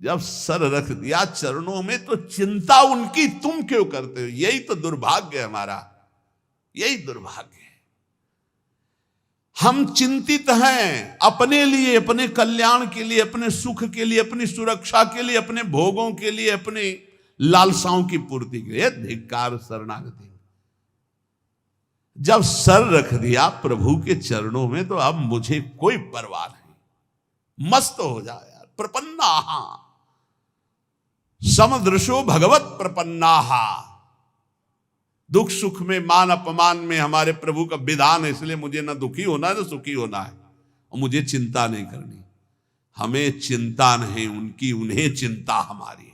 जब सर रख दिया चरणों में तो चिंता उनकी तुम क्यों करते हो? यही तो दुर्भाग्य है हमारा, यही दुर्भाग्य है। हम चिंतित हैं अपने लिए, अपने कल्याण के लिए, अपने सुख के लिए, अपनी सुरक्षा के लिए, अपने भोगों के लिए, अपने लालसाओं की पूर्ति के लिए। धिक्कार शरणागति। जब सर रख दिया प्रभु के चरणों में तो अब मुझे कोई परवाह नहीं, मस्त हो जाए यार। प्रपन्नाहा समदृशो भगवत प्रपन्नाहा। दुख सुख में, मान अपमान में हमारे प्रभु का विधान है, इसलिए मुझे ना दुखी होना है ना सुखी होना है, और मुझे चिंता नहीं करनी। हमें चिंता नहीं उनकी, उन्हें चिंता हमारी है।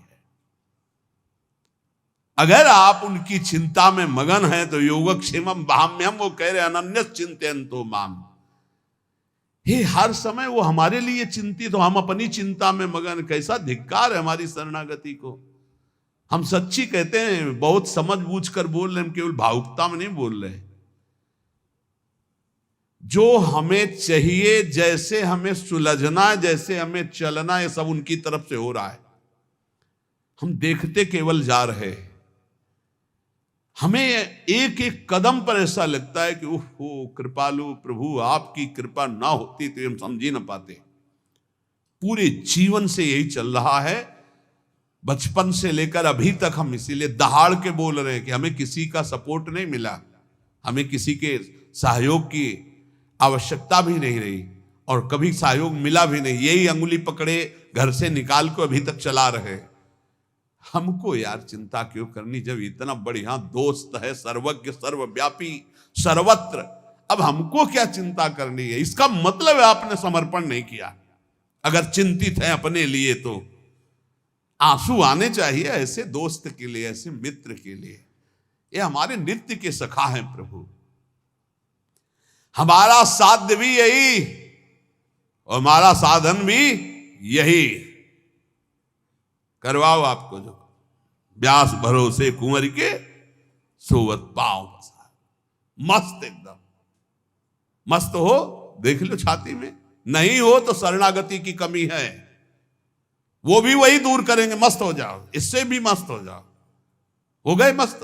अगर आप उनकी चिंता में मगन हैं तो योगक्षेमम वहाम्यहम, वो कह रहे अनन्य चिंतयन्तो माम। हे हर समय वो हमारे लिए चिंतित, तो हम अपनी चिंता में मगन। कैसा धिक्कार है हमारी शरणागति को। हम सच्ची कहते हैं, बहुत समझ बूझ कर बोल रहे हैं, केवल भावुकता में नहीं बोल रहे। जो हमें चाहिए, जैसे हमें सुलझना है, जैसे हमें चलना है, सब उनकी तरफ से हो रहा है। हम देखते केवल जा रहे हैं। हमें एक एक कदम पर ऐसा लगता है कि ओहो कृपालु प्रभु, आपकी कृपा ना होती तो हम समझ ही ना पाते। पूरे जीवन से यही चल रहा है, बचपन से लेकर अभी तक हम इसीलिए दहाड़ के बोल रहे हैं कि हमें किसी का सपोर्ट नहीं मिला, हमें किसी के सहयोग की आवश्यकता भी नहीं रही, और कभी सहयोग मिला भी नहीं। यही अंगुली पकड़े घर से निकाल को अभी तक चला रहे। हमको यार चिंता क्यों करनी, जब इतना बढ़िया दोस्त है, सर्वज्ञ सर्वव्यापी सर्वत्र। अब हमको क्या चिंता करनी है? इसका मतलब है आपने समर्पण नहीं किया। अगर चिंतित है अपने लिए तो आंसू आने चाहिए ऐसे दोस्त के लिए, ऐसे मित्र के लिए। ये हमारे नित्य के सखा हैं प्रभु। हमारा साध्य भी यही और हमारा साधन भी यही। करवाओ आपको जो व्यास भरोसे कुंवर के सोवत पांव पसार। मस्त, एकदम मस्त हो, देख लो छाती में। नहीं हो तो शरणागति की कमी है, वो भी वही दूर करेंगे। मस्त हो जाओ, इससे भी मस्त हो जाओ। हो गए मस्त?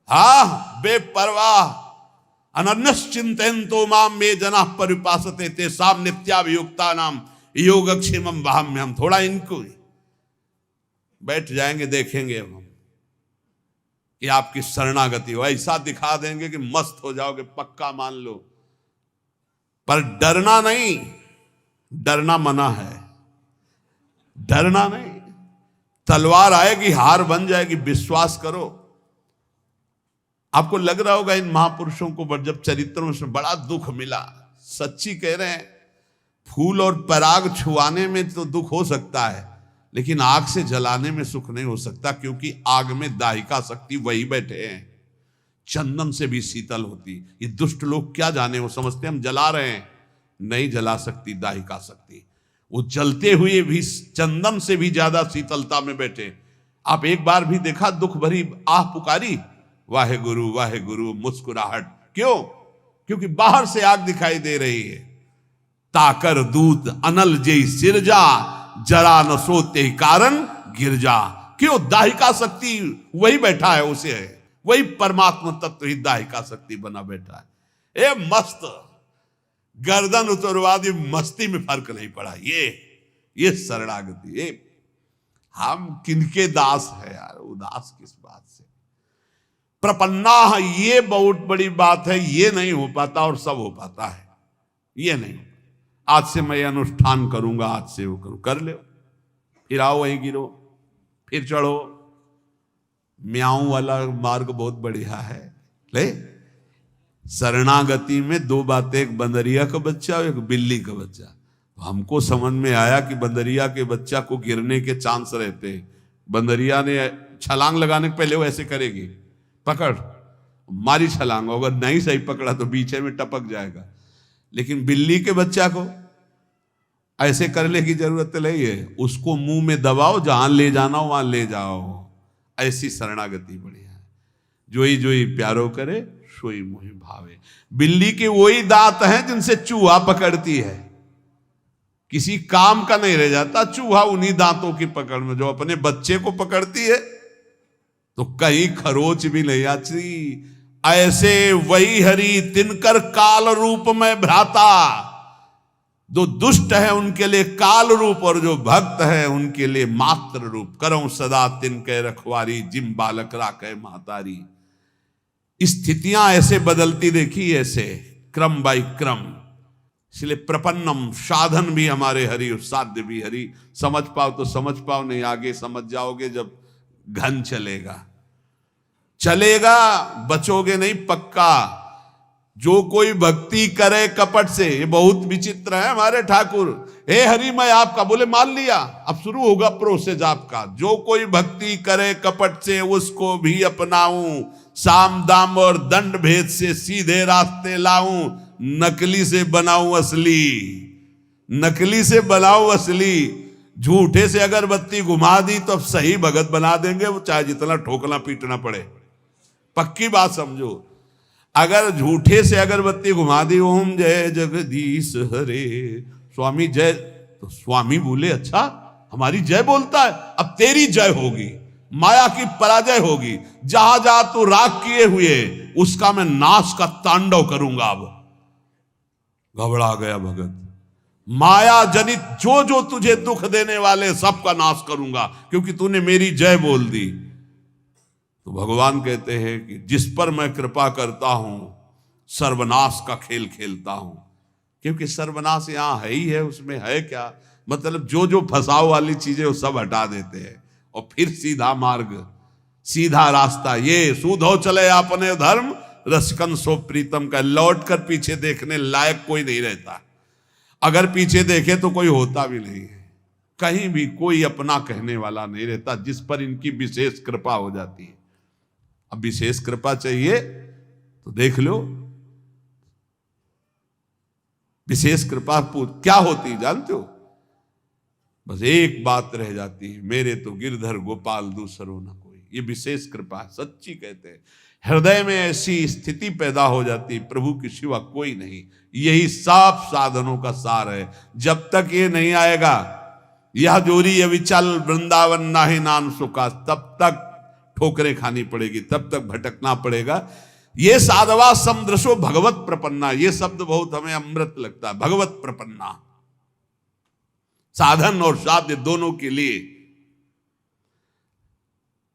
हाँ, बेपरवाह। अनन्यश्चिन्तयन्तो माम मे जनाः परिपासते तेषां नित्याभियुक्तानां योगक्षेमं वहाम्यहम्। थोड़ा इनको बैठ जाएंगे, देखेंगे अब हम कि आपकी शरणागति हो। ऐसा दिखा देंगे कि मस्त हो जाओगे, पक्का मान लो। पर डरना नहीं, डरना मना है। डरना नहीं, तलवार आएगी हार बन जाएगी, विश्वास करो। आपको लग रहा होगा इन महापुरुषों को जब चरित्रों से बड़ा दुख मिला। सच्ची कह रहे हैं, फूल और पराग छुआने में तो दुख हो सकता है, लेकिन आग से जलाने में सुख नहीं हो सकता, क्योंकि आग में दाहिका शक्ति वही बैठे हैं। चंदन से भी शीतल होती। ये दुष्ट लोग क्या जाने, वो समझते हम जला रहे हैं। नहीं जला सकती दाहिका शक्ति। वो जलते हुए भी चंदन से भी ज्यादा शीतलता में बैठे। आप एक बार भी देखा दुख भरी आह पुकारी, वाहे गुरु मुस्कुराहट। क्यों? क्योंकि बाहर से आग दिखाई दे रही है। ताकर दूत अनल जय सिरजा, जरा न सोते कारण गिरजा। क्यों? दाहिका शक्ति वही बैठा है, उसे है वही परमात्मा तत्व ही दाहिका शक्ति बना बैठा है। ए मस्त, गर्दन उतरवादी मस्ती में फर्क नहीं पड़ा। ये शरणागति। ये हम किनके दास है यार, उदास किस बात से? प्रपन्ना, ये बहुत बड़ी बात है। ये नहीं हो पाता और सब हो पाता है। ये नहीं, आज से मैं अनुष्ठान करूंगा, आज से वो करूं, कर ले, फिर आओ वहीं गिरो, फिर चढ़ो। म्याऊं वाला मार्ग बहुत बढ़िया है। ले, शरणागति में दो बातें, एक बंदरिया का बच्चा और एक बिल्ली का बच्चा। तो हमको समझ में आया कि बंदरिया के बच्चा को गिरने के चांस रहते हैं। बंदरिया ने छलांग लगाने के पहले वो ऐसे करेगी, पकड़, मारी छलांग, अगर नहीं सही पकड़ा तो बीचे में टपक जाएगा। लेकिन बिल्ली के बच्चा को ऐसे करने की जरूरत नहीं है, उसको मुंह में दबाओ, जहां ले जाना हो वहां ले जाओ। ऐसी शरणागति बढ़िया है। जोई जोई प्यारो करे सोई मोहि भावे। बिल्ली के वही दांत हैं जिनसे चूहा पकड़ती है। किसी काम का नहीं रह जाता चूहा उन्हीं दांतों की पकड़ में। जो अपने बच्चे को पकड़ती है तो कहीं खरोच भी नहीं आती। ऐसे वही हरि तिनकर काल रूप में भ्राता। जो दुष्ट है उनके लिए काल रूप और जो भक्त है उनके लिए मात्र रूप। करऊं सदा तिनके रखवारी जिम बालक राखे महतारी। स्थितियां ऐसे बदलती देखी, ऐसे क्रम बाई क्रम। इसलिए प्रपन्नम, साधन भी हमारे हरि और साध्य भी हरि। समझ पाओ तो समझ पाओ, नहीं आगे समझ जाओगे जब घन चलेगा। चलेगा, बचोगे नहीं पक्का। जो कोई भक्ति करे कपट से, ये बहुत विचित्र है हमारे ठाकुर। हे हरि मैं आपका, बोले मान लिया, अब शुरू होगा प्रोसेस आपका। जो कोई भक्ति करे कपट से उसको भी अपनाऊं, साम दाम और दंड भेद से सीधे रास्ते लाऊं, नकली से बनाऊं असली। नकली से बनाऊं असली। झूठे से अगरबत्ती घुमा दी तो अब सही भगत बना देंगे, वो चाहे जितना ठोकना पीटना पड़े। पक्की बात समझो। अगर झूठे से अगरबत्ती घुमा दी, ओम जय जगदीश हरे स्वामी जय, तो स्वामी बोले अच्छा हमारी जय बोलता है, अब तेरी जय होगी, माया की पराजय होगी। जहां जहां तू राग किए हुए उसका मैं नाश का तांडव करूंगा। अब घबरा गया भगत। माया जनित जो जो तुझे दुख देने वाले सबका नाश करूंगा, क्योंकि तूने मेरी जय बोल दी। तो भगवान कहते हैं कि जिस पर मैं कृपा करता हूं सर्वनाश का खेल खेलता हूं। क्योंकि सर्वनाश यहां है ही है, उसमें है क्या, मतलब जो जो फंसाव वाली चीजें वो सब हटा देते हैं और फिर सीधा मार्ग, सीधा रास्ता। ये सूधो चले अपने धर्म, रसकन सो प्रीतम का। लौट कर पीछे देखने लायक कोई नहीं रहता। अगर पीछे देखे तो कोई होता भी नहीं है, कहीं भी कोई अपना कहने वाला नहीं रहता, जिस पर इनकी विशेष कृपा हो जाती है। अब विशेष कृपा चाहिए तो देख लो। विशेष कृपा क्या होती जानते हो? बस एक बात रह जाती है, मेरे तो गिरधर गोपाल दूसरो न कोई। ये विशेष कृपा सच्ची कहते हैं। हृदय में ऐसी स्थिति पैदा हो जाती, प्रभु के सिवा कोई नहीं। यही सब साधनों का सार है। जब तक ये नहीं आएगा, यह जोरी ये विचल वृंदावन नाहि नाम सुखा, तब तक ठोकरें खानी पड़ेगी, तब तक भटकना पड़ेगा। ये साधवा समदृशो भगवत प्रपन्ना, ये शब्द बहुत हमें अमृत लगता है। भगवत प्रपन्ना, साधन और साध्य दोनों के लिए।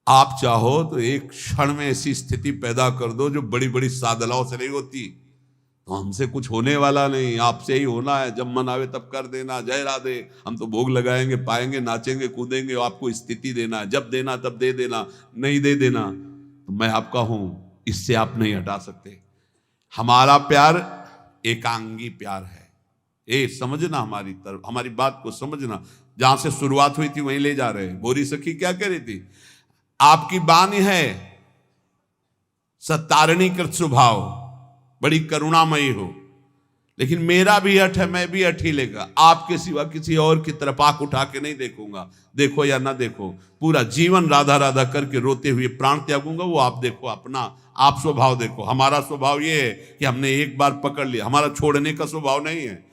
आप चाहो तो एक क्षण में ऐसी स्थिति पैदा कर दो जो बड़ी बड़ी साधनाओं से नहीं होती। तो हमसे कुछ होने वाला नहीं, आपसे ही होना है। जब मन आवे तब कर देना, जय राधे। हम तो भोग लगाएंगे, पाएंगे, नाचेंगे, कूदेंगे, आपको स्थिति देना है। जब देना तब दे देना, नहीं दे देना तो मैं आपका हूं, इससे आप नहीं हटा सकते। हमारा प्यार एकांगी प्यार है। ए समझना, हमारी तरफ हमारी बात को समझना। जहां से शुरुआत हुई थी वहीं ले जा रहे हैं। बोरी सखी क्या कह रही थी? आपकी बानी है सत्तारणीकृत स्वभाव, बड़ी करुणामयी हो, लेकिन मेरा भी हठ है, मैं भी हठ ही लेगा। आपके सिवा किसी और की तरफ आंख उठा के नहीं देखूंगा। देखो या ना देखो, पूरा जीवन राधा राधा करके रोते हुए प्राण त्यागूंगा। वो आप देखो, अपना आप स्वभाव देखो। हमारा स्वभाव ये है कि हमने एक बार पकड़ लिया, हमारा छोड़ने का स्वभाव नहीं है।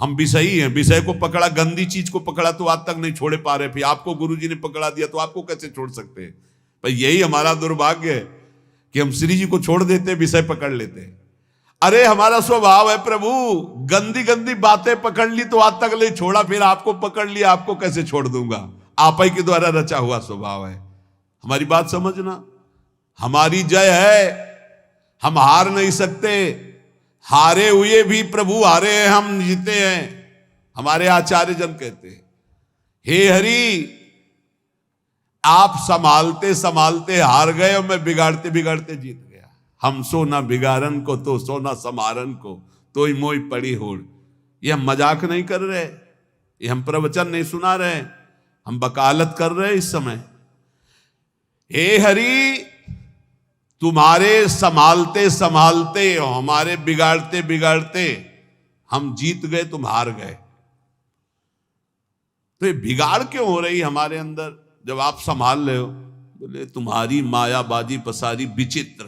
हम विषयी हैं, विषय को पकड़ा, गंदी चीज को पकड़ा तो आज तक नहीं छोड़े पा रहे। फिर आपको गुरुजी ने पकड़ा दिया तो आपको कैसे छोड़ सकते हैं? भाई यही हमारा दुर्भाग्य है कि हम श्री जी को छोड़ देते, विषय पकड़ लेते। अरे हमारा स्वभाव है प्रभु, गंदी गंदी बातें पकड़ ली तो आज तक नहीं छोड़ा, फिर आपको पकड़ लिया, आपको कैसे छोड़ दूंगा? आप ही के द्वारा रचा हुआ स्वभाव है। हमारी बात समझना। हमारी जय है, हम हार नहीं सकते। हारे हुए भी प्रभु हारे हैं, हम जीते हैं। हमारे आचार्य जन कहते हैं, हे हरि आप संभालते संभालते हार गए और मैं बिगाड़ते बिगाड़ते जीत गया। हम सो ना बिगाड़न को तो सो ना समारन को, तो ही मोई पड़ी होड़। ये हम मजाक नहीं कर रहे, ये हम प्रवचन नहीं सुना रहे, हम वकालत कर रहे इस समय। हे हरि तुम्हारे संभालते संभालते, हमारे बिगाड़ते बिगाड़ते हम जीत गए, तुम हार गए। तो ये बिगाड़ क्यों हो रही हमारे अंदर जब आप संभाल रहे हो? बोले तुम्हारी मायाबाजी पसारी विचित्र।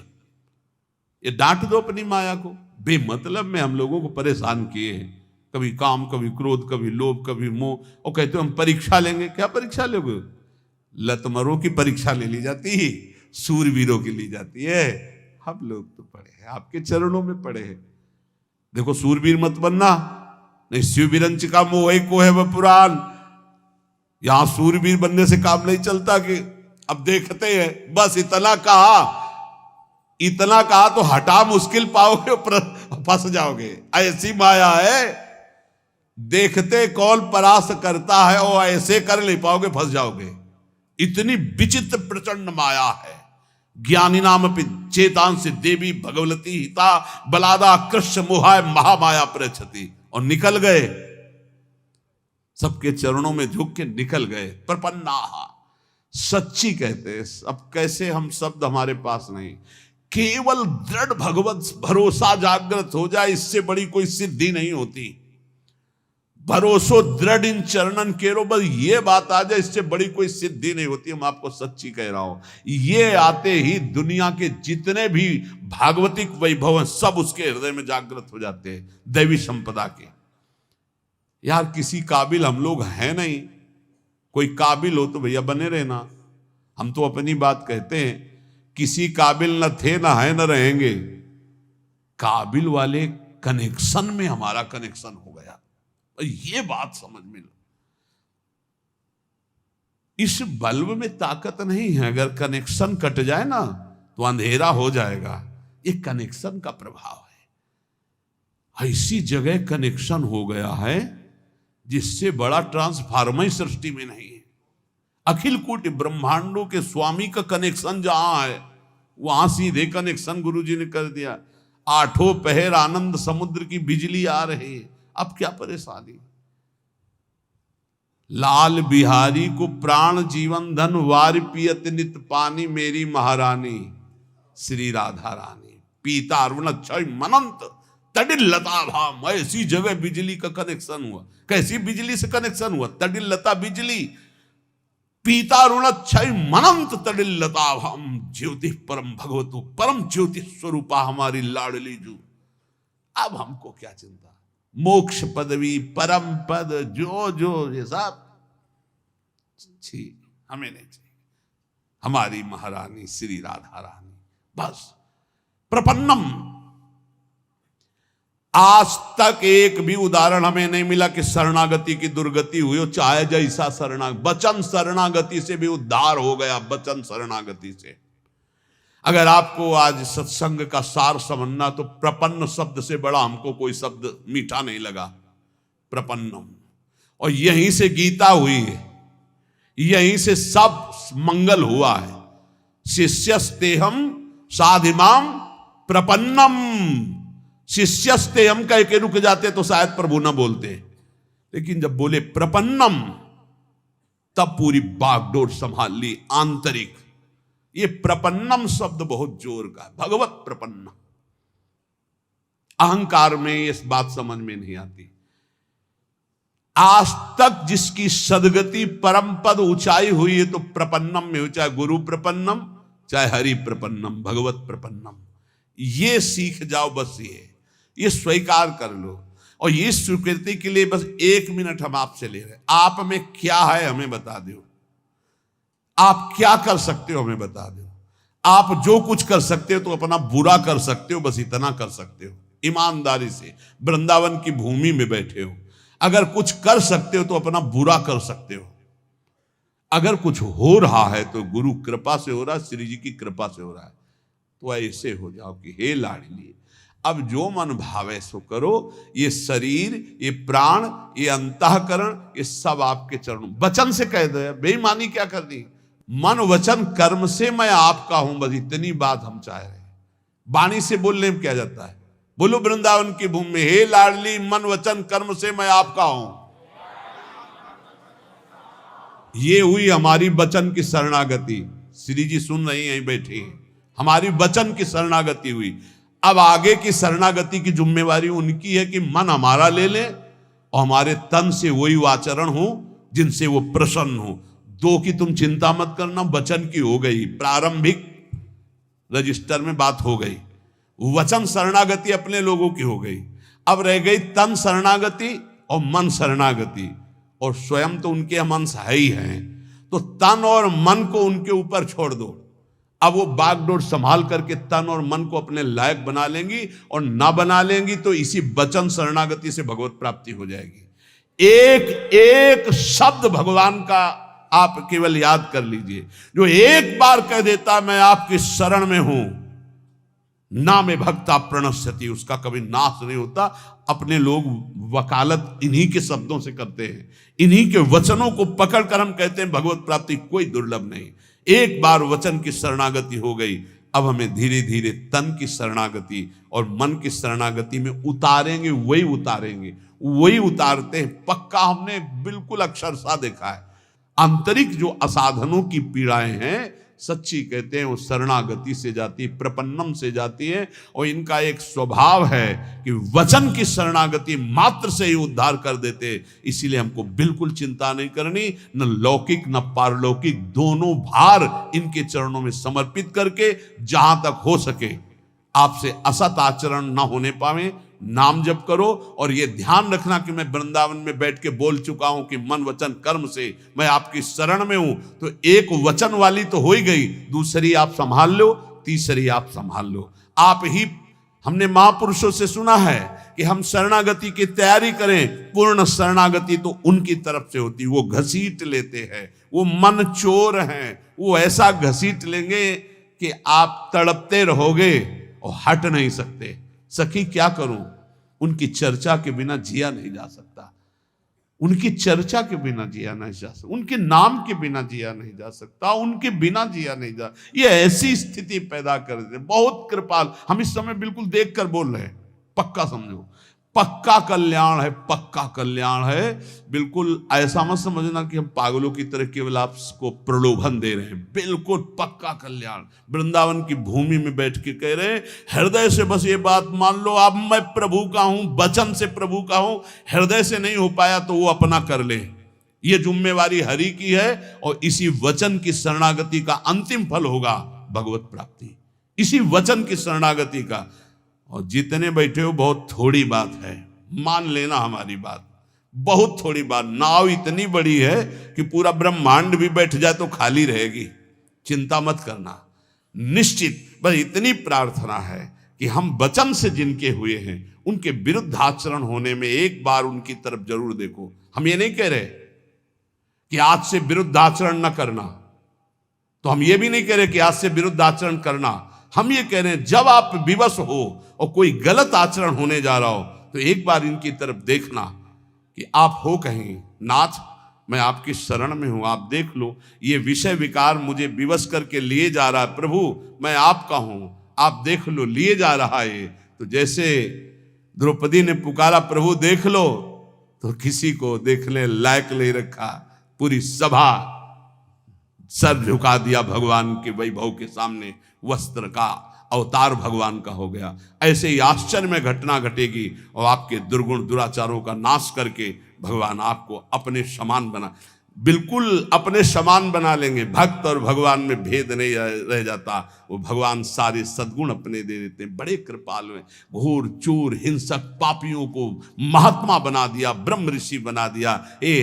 ये डांट दो अपनी माया को। बेमतलब में हम लोगों को परेशान किए हैं। कभी काम, कभी क्रोध, कभी लोभ, कभी मोह, और कहते हो हम परीक्षा लेंगे। क्या परीक्षा लोगे? लतमरों की परीक्षा ले ली जाती है, सूरवीरों की ली जाती है। हम लोग तो पढ़े हैं, आपके चरणों में पढ़े हैं। देखो, सूरवीर मत बनना, नहीं शिवबिरंच का मोह को है वह पुराण। यहां सूरवीर बनने से काम नहीं चलता कि अब देखते हैं, बस इतना कहा तो हटा मुश्किल पाओगे, फंस जाओगे। ऐसी माया है, देखते कौन परास करता है, और ऐसे कर नहीं पाओगे, फंस जाओगे। इतनी विचित्र प्रचंड माया है। ज्ञानी नाम पे चेतांश देवी भगवती हिता बलादा कृष्ण मोहाय महामाया प्रचति। और निकल गए, सबके चरणों में झुक के निकल गए। प्रपन्ना सच्ची कहते हैं। अब कैसे हम शब्द हमारे पास नहीं, केवल दृढ़ भगवत भरोसा जागृत हो जाए, इससे बड़ी कोई सिद्धि नहीं होती। भरोसो दृढ़ इन चरणन केरो, बस ये बात आ जाए, इससे बड़ी कोई सिद्धि नहीं होती। हम आपको सच्ची कह रहा हूं, ये आते ही दुनिया के जितने भी भागवतिक वैभव हैं सब उसके हृदय में जागृत हो जाते हैं, दैवी संपदा के। यार किसी काबिल हम लोग हैं नहीं, कोई काबिल हो तो भैया बने रहना। हम तो अपनी बात कहते हैं, किसी काबिल न थे, न है, न रहेंगे। काबिल वाले कनेक्शन में हमारा कनेक्शन हो गया, ये बात समझ में लो। इस बल्ब में ताकत नहीं है, अगर कनेक्शन कट जाए ना तो अंधेरा हो जाएगा। ये कनेक्शन का प्रभाव है। ऐसी जगह कनेक्शन हो गया है जिससे बड़ा ट्रांसफार्मर सृष्टि में नहीं है। अखिल कोटि ब्रह्मांडों के स्वामी का कनेक्शन जहां है, वहां सीधे कनेक्शन गुरुजी ने कर दिया। आठों पहर आनंद समुद्र की बिजली आ रही है, अब क्या परेशानी। लाल बिहारी को प्राण जीवन धन वार पियत नित पानी, मेरी महारानी श्री राधा रानी। पीता अरुण क्षय मनंत तडिल लता भाम। ऐसी जगह बिजली का कनेक्शन हुआ। कैसी बिजली से कनेक्शन हुआ? तडिल लता बिजली। पीता ऋण क्षय मनंत तडिल लता भाम। ज्योति परम भगवतो परम ज्योति स्वरूपा हमारी लाडली जू। अब हमको क्या चिंता, मोक्ष पदवी परम पद जो ये सब छी हमें नहीं चाहिए। हमारी महारानी श्री राधा रानी बस। प्रपन्नम, आज तक एक भी उदाहरण हमें नहीं मिला कि शरणागति की दुर्गति हुई हो, चाहे जैसा वचन शरणागति से भी उद्धार हो गया। वचन शरणागति से अगर आपको आज सत्संग का सार समझना तो प्रपन्न शब्द से बड़ा हमको कोई शब्द मीठा नहीं लगा। प्रपन्नम, और यहीं से गीता हुई है, यहीं से सब मंगल हुआ है। शिष्यस्तेहम साधिमाम प्रपन्नम। शिष्यस्ते हम कह के रुक जाते तो शायद प्रभु ना बोलते, लेकिन जब बोले प्रपन्नम तब पूरी बागडोर संभाल ली आंतरिक। ये प्रपन्नम शब्द बहुत जोर का है, भगवत प्रपन्न। अहंकार में इस बात समझ में नहीं आती। आज तक जिसकी सदगति परम पद ऊंचाई हुई है तो प्रपन्नम में हो, चाहे गुरु प्रपन्नम, चाहे हरि प्रपन्नम, भगवत प्रपन्नम। ये सीख जाओ, बस ये स्वीकार कर लो। और ये स्वीकृति के लिए बस 1 मिनट हम आपसे ले रहे हैं। आप में क्या है हमें बता दो, आप क्या कर सकते हो हमें बता दो। आप जो कुछ कर सकते हो तो अपना बुरा कर सकते हो, बस इतना कर सकते हो। ईमानदारी से वृंदावन की भूमि में बैठे हो, अगर कुछ कर सकते हो तो अपना बुरा कर सकते हो। अगर कुछ हो रहा है तो गुरु कृपा से हो रहा है, श्री जी की कृपा से हो रहा है, तो ऐसे हो जाओ कि हे लाडली अब जो मन भावे सो करो। ये शरीर, ये प्राण, ये अंतःकरण, ये सब आपके चरणों। वचन से कह दो, बेईमानी क्या कर दी। मन वचन कर्म से मैं आपका हूं, बस इतनी बात हम चाह रहे हैं। वाणी से बोलने में क्या जाता है। बोलो वृंदावन की भूमि में, हे लाडली मन वचन कर्म से मैं आपका हूं। ये हुई हमारी वचन की शरणागति। श्री जी सुन रही हैं, बैठी हैं। हमारी वचन की शरणागति हुई। अब आगे की शरणागति की जिम्मेवारी उनकी है कि मन हमारा ले ले और हमारे तन से वही आचरण हो जिनसे वो प्रसन्न हो। 2 की तुम चिंता मत करना, वचन की हो गई, प्रारंभिक रजिस्टर में बात हो गई। वचन शरणागति अपने लोगों की हो गई। अब रह गई तन शरणागति और मन शरणागति, और स्वयं तो उनके हम अंश है ही हैं, तो तन और मन को उनके ऊपर छोड़ दो। अब वो बागडोर संभाल करके तन और मन को अपने लायक बना लेंगी, और ना बना लेंगी तो इसी वचन शरणागति से भगवत प्राप्ति हो जाएगी। एक एक शब्द भगवान का आप केवल याद कर लीजिए, जो एक बार कह देता मैं आपकी शरण में हूं, ना में भक्ता प्रणश्यति, उसका कभी नाश नहीं होता। अपने लोग वकालत इन्हीं के शब्दों से करते हैं, इन्हीं के वचनों को पकड़कर हम कहते हैं भगवत प्राप्ति कोई दुर्लभ नहीं। एक बार वचन की शरणागति हो गई, अब हमें धीरे धीरे तन की शरणागति और मन की शरणागति में उतारेंगे, वही उतारते हैं। पक्का हमने बिल्कुल अक्षरशः देखा है, आंतरिक जो असाधनों की पीड़ाएं हैं सच्ची कहते हैं वो शरणागति से जाती, प्रपन्नम से जाती है, और इनका एक स्वभाव है कि वचन की शरणागति मात्र से ही उद्धार कर देते। इसीलिए हमको बिल्कुल चिंता नहीं करनी, न लौकिक न पारलौकिक, दोनों भार इनके चरणों में समर्पित करके जहां तक हो सके आपसे असत आचरण न होने पावे, नाम जप करो। और ये ध्यान रखना कि मैं वृंदावन में बैठ के बोल चुका हूं कि मन वचन कर्म से मैं आपकी शरण में हूं, तो एक वचन वाली तो हो ही गई, दूसरी आप संभाल लो, तीसरी आप संभाल लो। आप ही, हमने महापुरुषों से सुना है कि हम शरणागति की तैयारी करें, पूर्ण शरणागति तो उनकी तरफ से होती, वो घसीट लेते हैं, वो मन चोर हैं, वो ऐसा घसीट लेंगे कि आप तड़पते रहोगे और हट नहीं सकते। सखी क्या करूं, उनकी चर्चा के बिना जिया नहीं जा सकता, उनकी चर्चा के बिना जिया नहीं जा सकता, उनके नाम के बिना जिया नहीं जा सकता, उनके बिना जिया नहीं जा। ये ऐसी स्थिति पैदा कर देते, बहुत कृपाल। हम इस समय बिल्कुल देख कर बोल रहे हैं, पक्का समझो, पक्का कल्याण है, पक्का कल्याण है। बिल्कुल ऐसा मत समझना कि हम पागलों की तरह केवल आपको प्रलोभन दे रहे हैं, बिल्कुल पक्का कल्याण। वृंदावन की भूमि में बैठ के कह रहे हैं, हृदय से बस ये बात मान लो, अब मैं प्रभु का हूं, वचन से प्रभु का हूं, हृदय से नहीं हो पाया तो वो अपना कर ले, ये जिम्मेवारी हरि की है। और इसी वचन की शरणागति का अंतिम फल होगा भगवत प्राप्ति, इसी वचन की शरणागति का। और जितने बैठे हो बहुत थोड़ी बात है, मान लेना हमारी बात, बहुत थोड़ी बात। नाव इतनी बड़ी है कि पूरा ब्रह्मांड भी बैठ जाए तो खाली रहेगी, चिंता मत करना, निश्चित। बस इतनी प्रार्थना है कि हम वचन से जिनके हुए हैं उनके विरुद्ध आचरण होने में एक बार उनकी तरफ जरूर देखो। हम ये नहीं कह रहे कि आज से विरुद्ध आचरण न करना, तो हम ये भी नहीं कह रहे कि आज से विरुद्ध आचरण करना। हम ये कह रहे हैं जब आप विवश हो और कोई गलत आचरण होने जा रहा हो तो एक बार इनकी तरफ देखना कि आप हो कहीं, नाथ मैं आपकी शरण में हूं, आप देख लो, ये विषय विकार मुझे विवश करके लिए जा रहा है, प्रभु मैं आपका हूं, आप देख लो, लिए जा रहा है। तो जैसे द्रौपदी ने पुकारा प्रभु देख लो, तो किसी को देखने लायक नहीं रखा, पूरी सभा सर झुका दिया भगवान के वैभव के सामने, वस्त्र का अवतार भगवान का हो गया। ऐसे ही आश्चर्य में घटना घटेगी और आपके दुर्गुण दुराचारों का नाश करके भगवान आपको अपने समान बना, बिल्कुल अपने समान बना लेंगे। भक्त और भगवान में भेद नहीं रह जाता, वो भगवान सारे सद्गुण अपने दे देते हैं, बड़े कृपालु हैं। घोर चोर हिंसक पापियों को महात्मा बना दिया, ब्रह्म ऋषि बना दिया।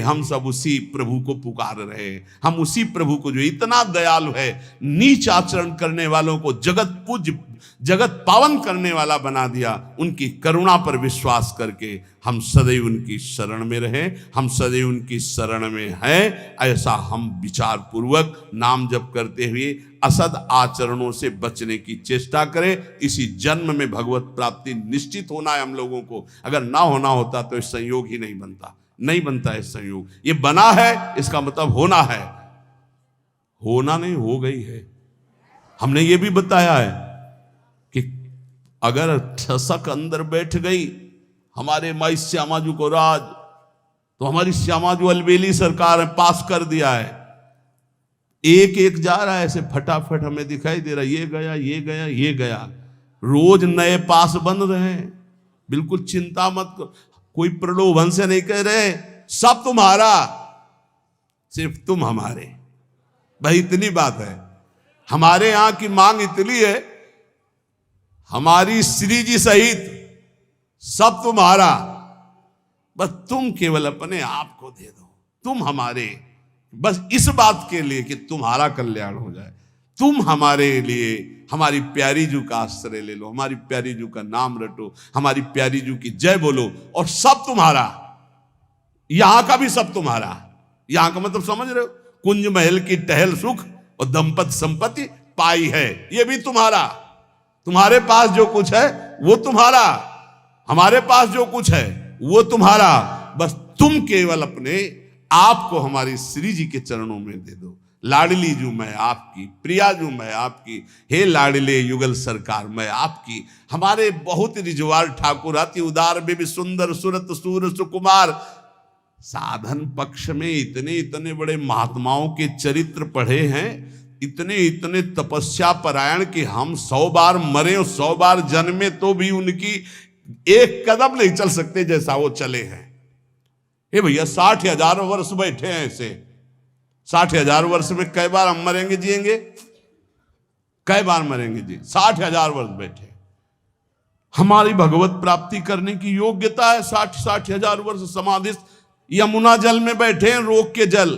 हम सब उसी प्रभु को पुकार रहे हैं, हम उसी प्रभु को जो इतना दयालु है, नीच आचरण करने वालों को जगत पूज्य जगत पावन करने वाला बना दिया। उनकी करुणा पर विश्वास करके हम सदैव उनकी शरण में रहें, हम सदैव उनकी शरण में हैं। ऐसा हम विचार पूर्वक नाम जप करते हुए असद आचरणों से बचने की चेष्टा करें। इसी जन्म में भगवत प्राप्ति निश्चित होना है हम लोगों को। अगर ना होना होता तो इस संयोग ही नहीं बनता, नहीं बनता है संयोग। ये बना है इसका मतलब होना है, होना नहीं हो गई है। हमने ये भी बताया है कि अगर ठसक अंदर बैठ गई हमारे माई श्यामाजू को राज, तो हमारी श्यामाजू अलबेली सरकार ने पास कर दिया है। एक एक जा रहा है ऐसे फटाफट, हमें दिखाई दे रहा है, ये गया ये गया ये गया, रोज नए पास बन रहे हैं। बिल्कुल चिंता मत करो, कोई प्रलोभन से नहीं कह रहे सब तुम्हारा, सिर्फ तुम हमारे। भाई इतनी बात है, हमारे यहां की मांग इतनी है, हमारी श्री जी सहित सब तुम्हारा, बस तुम केवल अपने आप को दे दो, तुम हमारे, बस इस बात के लिए कि तुम्हारा कल्याण हो जाए। तुम हमारे लिए हमारी प्यारी जू का आश्रय ले लो, हमारी प्यारी जू का नाम रटो, हमारी प्यारी जू की जय बोलो, और सब तुम्हारा, यहां का भी सब तुम्हारा। यहां का मतलब समझ रहे हो? कुंज महल की टहल सुख और दंपत संपत्ति पाई है, ये भी तुम्हारा। तुम्हारे पास जो कुछ है वो तुम्हारा, हमारे पास जो कुछ है वो तुम्हारा, बस तुम केवल अपने आप को हमारी श्री जी के चरणों में दे दो। लाडली जू मैं आपकी, प्रिया जू मैं आपकी, हे लाडले युगल सरकार मैं आपकी। हमारे बहुत रिजवार ठाकुर अति उदार बेबी सुंदर सुरत सूर सुकुमार। साधन पक्ष में इतने इतने बड़े महात्माओं के चरित्र पढ़े हैं, इतने इतने तपस्या परायण कि हम 100 बार मरे और 100 बार जन्मे तो भी उनकी एक कदम नहीं चल सकते जैसा वो चले हैं। हे भैया 60,000 वर्ष बैठे हैं ऐसे, 60,000 वर्ष में कई बार हम मरेंगे जिएंगे? कई बार मरेंगे जी? 60,000 वर्ष बैठे। हमारी भगवत प्राप्ति करने की योग्यता है 60,000 वर्ष समाधिस्थ। यमुना जल में बैठे हैं, रोक के जल,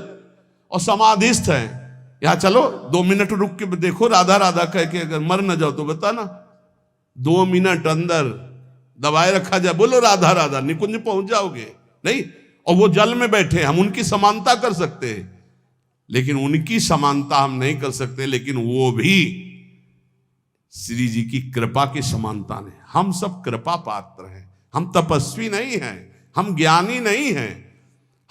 और समाधिस्थ हैं। यहां चलो 2 मिनट रुक के देखो, राधा राधा कह के अगर मर न जाओ तो बता ना, 2 मिनट अंदर दबाए रखा जाए, बोलो राधा राधा, निकुंज पहुंच जाओगे नहीं? और वो जल में बैठे, हम उनकी समानता कर सकते हैं, लेकिन उनकी समानता हम नहीं कर सकते, लेकिन वो भी श्री जी की कृपा की समानता ने। हम सब कृपा पात्र हैं, हम तपस्वी नहीं हैं, हम ज्ञानी नहीं हैं,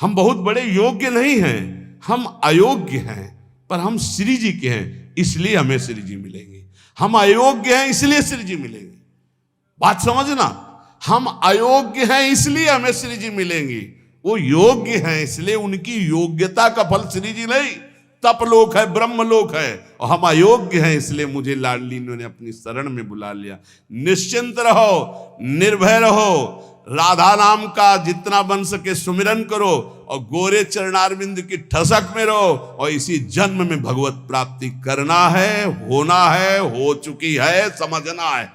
हम बहुत बड़े योग्य नहीं हैं, हम अयोग्य हैं, पर हम श्री जी के हैं, इसलिए हमें श्री जी मिलेंगे। हम अयोग्य हैं इसलिए श्री जी मिलेंगे। बात समझना, हम अयोग्य हैं इसलिए हमें श्री जी मिलेंगे, वो योग्य हैं इसलिए उनकी योग्यता का फल श्री जी नहीं, तपलोक है, ब्रह्मलोक है। और हम अयोग्य हैं इसलिए मुझे लाडली ने अपनी शरण में बुला लिया। निश्चिंत रहो, निर्भय रहो, राधा नाम का जितना बन सके सुमिरन करो, और गोरे चरणारविंद की ठसक में रहो, और इसी जन्म में भगवत प्राप्ति करना है, होना है, हो चुकी है, समझना है।